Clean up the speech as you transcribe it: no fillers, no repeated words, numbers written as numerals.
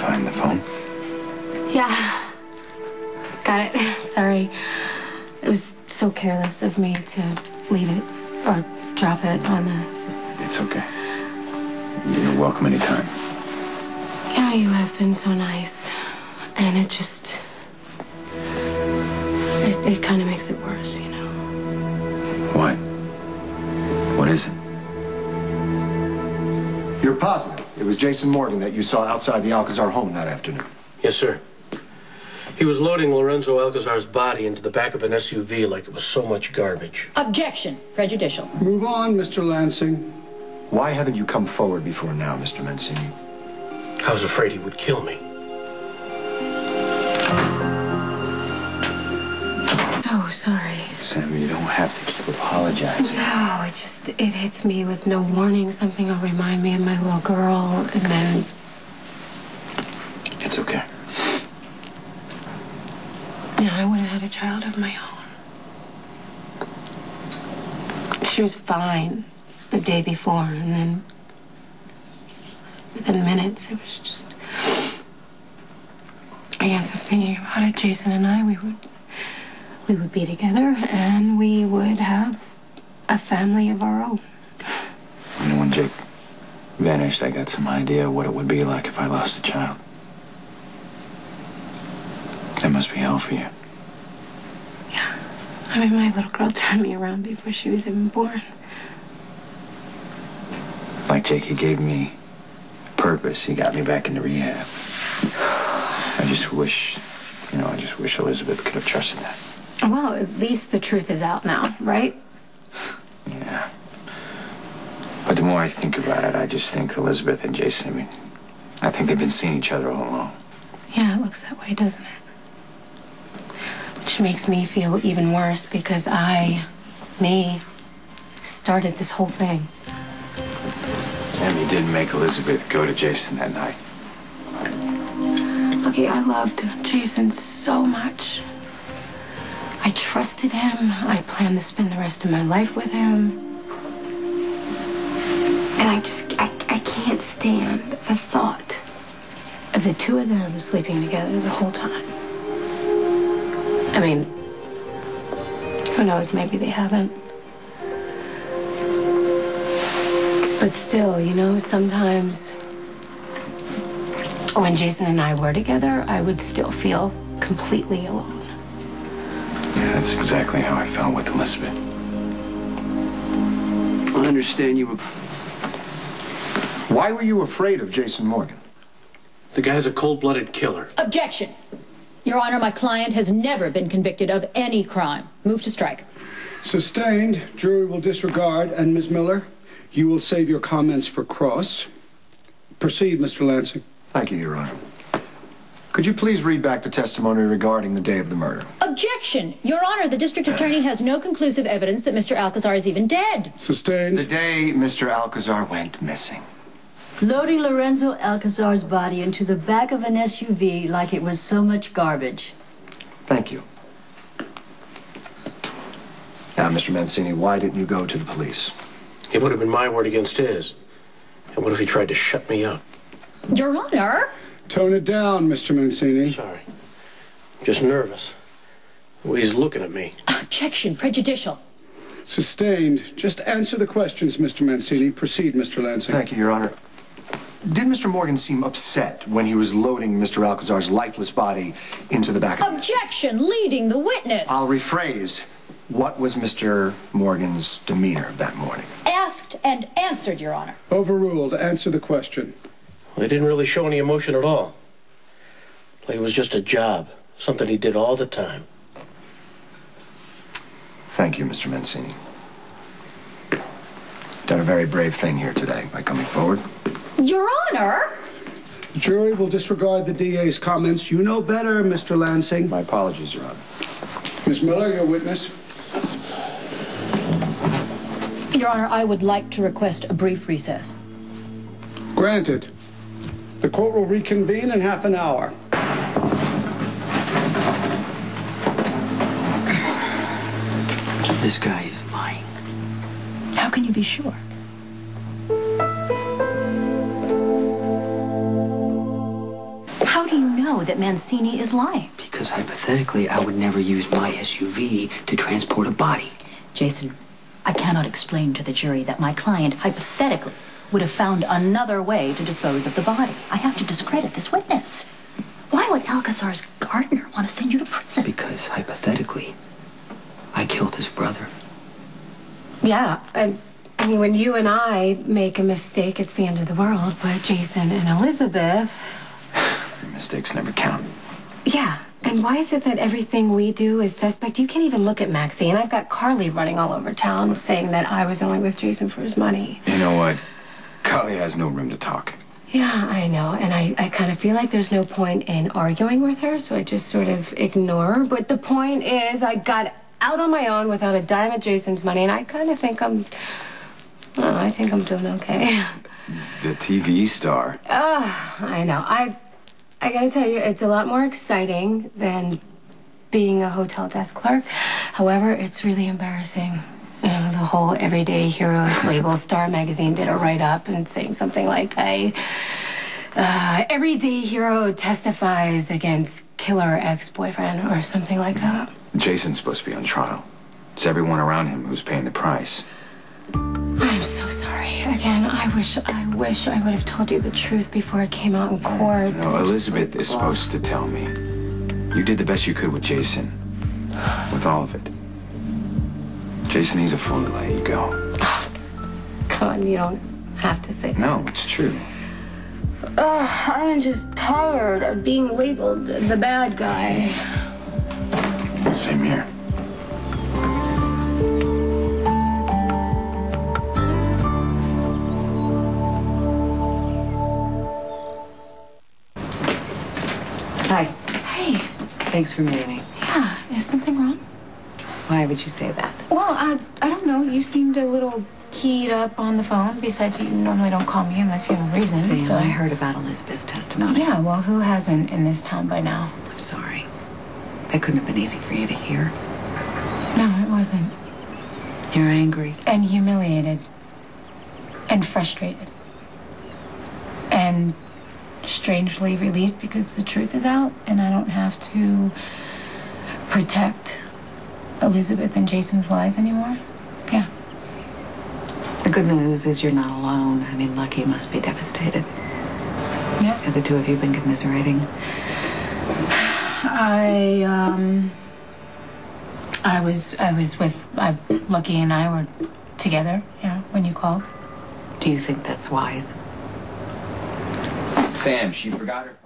find the phone? Yeah. Got it. Sorry. It was so careless of me to leave it or drop it on the... It's okay. You're welcome anytime. You know, you have been so nice. And it just... It kind of makes it worse, you know. What? What is it? You're positive it was JaSam Morgan that you saw outside the Alcazar home that afternoon? Yes, sir. He was loading Lorenzo Alcazar's body into the back of an SUV like it was so much garbage. Objection. Prejudicial. Move on, Mr. Lansing. Why haven't you come forward before now, Mr. Mancini? I was afraid he would kill me. Oh, sorry. Sam, you don't have to keep apologizing. No, it hits me with no warning. Something will remind me of my little girl, and then... It's okay. Yeah, I would have had a child of my own. She was fine the day before, and then within minutes, it was just... I guess I'm thinking about it. Jason and I, we would be together, and we would have a family of our own. You know, when Jake vanished, I got some idea what it would be like if I lost a child. That must be hell for you. Yeah. I mean, my little girl turned me around before she was even born. Like Jake, he gave me purpose. He got me back into rehab. I just wish Elizabeth could have trusted that. Well, at least the truth is out now, right? Yeah. But the more I think about it, I just think Elizabeth and Jason, I think they've been seeing each other all along. Yeah, it looks that way, doesn't it? Which makes me feel even worse because me, started this whole thing. Sam, you did make Elizabeth go to Jason that night. Okay, I loved Jason so much. I trusted him. I planned to spend the rest of my life with him. And I can't stand the thought of the two of them sleeping together the whole time. I mean, who knows, maybe they haven't. But still, you know, sometimes when Jason and I were together, I would still feel completely alone. Yeah, that's exactly how I felt with Elizabeth. I understand you were... Why were you afraid of JaSam Morgan? The guy's a cold-blooded killer. Objection. Your Honor, my client has never been convicted of any crime. Move to strike. Sustained. Jury will disregard. And Ms. Miller, you will save your comments for cross. Proceed, Mr. Lansing. Thank you, Your Honor. Could you please read back the testimony regarding the day of the murder? Objection. Your Honor, the district attorney has no conclusive evidence that Mr. Alcazar is even dead. Sustained. The day Mr. Alcazar went missing. Loading Lorenzo Alcazar's body into the back of an SUV like it was so much garbage. Thank you. Now, Mr. Mancini, why didn't you go to the police? It would have been my word against his. And what if he tried to shut me up? Your Honor. Tone it down, Mr. Mancini. Sorry. I'm just nervous. The way he's looking at me. Objection. Prejudicial. Sustained. Just answer the questions, Mr. Mancini. Proceed, Mr. Lansing. Thank you, Your Honor. Did Mr. Morgan seem upset when he was loading Mr. Alcazar's lifeless body into the back of the... Objection. Leading the witness. I'll rephrase. What was Mr. Morgan's demeanor that morning? Asked and answered, Your Honor. Overruled. Answer the question. Well, he didn't really show any emotion at all. Like it was just a job. Something he did all the time. Thank you, Mr. Mancini. Done a very brave thing here today by coming forward. Your Honor. The jury will disregard the DA's comments. You know better, Mr. Lansing. My apologies, Your Honor. Ms. Miller, your witness. Your Honor, I would like to request a brief recess. Granted. The court will reconvene in half an hour. This guy is lying. How can you be sure? that Mancini is lying? Because hypothetically, I would never use my SUV to transport a body. Jason, I cannot explain to the jury that my client, hypothetically, would have found another way to dispose of the body. I have to discredit this witness. Why would Alcazar's gardener want to send you to prison? Because hypothetically, I killed his brother. Yeah, I mean, when you and I make a mistake, it's the end of the world. But Jason and Elizabeth... Mistakes never count. Yeah, and why is it that everything we do is suspect? You can't even look at Maxie, and I've got Carly running all over town saying that I was only with Jason for his money. You know what? Carly has no room to talk. Yeah, I know, and I kind of feel like there's no point in arguing with her, so I just sort of ignore her. But the point is, I got out on my own without a dime of Jason's money, and I kind of think I think I'm doing okay. The TV star. I know. I gotta tell you, it's a lot more exciting than being a hotel desk clerk. However, it's really embarrassing. You know, the whole Everyday Heroes label. Star Magazine did a write-up and saying something like, everyday hero testifies against killer ex-boyfriend or something like that. Jason's supposed to be on trial. It's everyone around him who's paying the price. I'm so sorry. Again, I wish I would have told you the truth before it came out in court. No, Elizabeth is supposed to tell me. You did the best you could with Jason. With all of it. Jason, he's a fool to let you go. Come on, you don't have to say that. No, it's true. I'm just tired of being labeled the bad guy. Same here. Hi. Hey. Thanks for meeting me. Yeah, is something wrong? Why would you say that? Well, I don't know. You seemed a little keyed up on the phone. Besides, you normally don't call me unless you have a reason. Sam, So I heard about Elizabeth's testimony. Yeah, well, who hasn't in this town by now? I'm sorry. That couldn't have been easy for you to hear. No, it wasn't. You're angry. And humiliated. And frustrated. And strangely relieved because the truth is out and I don't have to protect Elizabeth and Jason's lies anymore. Yeah. The good news is you're not alone. I mean, Lucky must be devastated. Yeah. Have the two of you been commiserating? I was with Lucky and I were together, yeah, when you called. Do you think that's wise? Sam, she forgot her.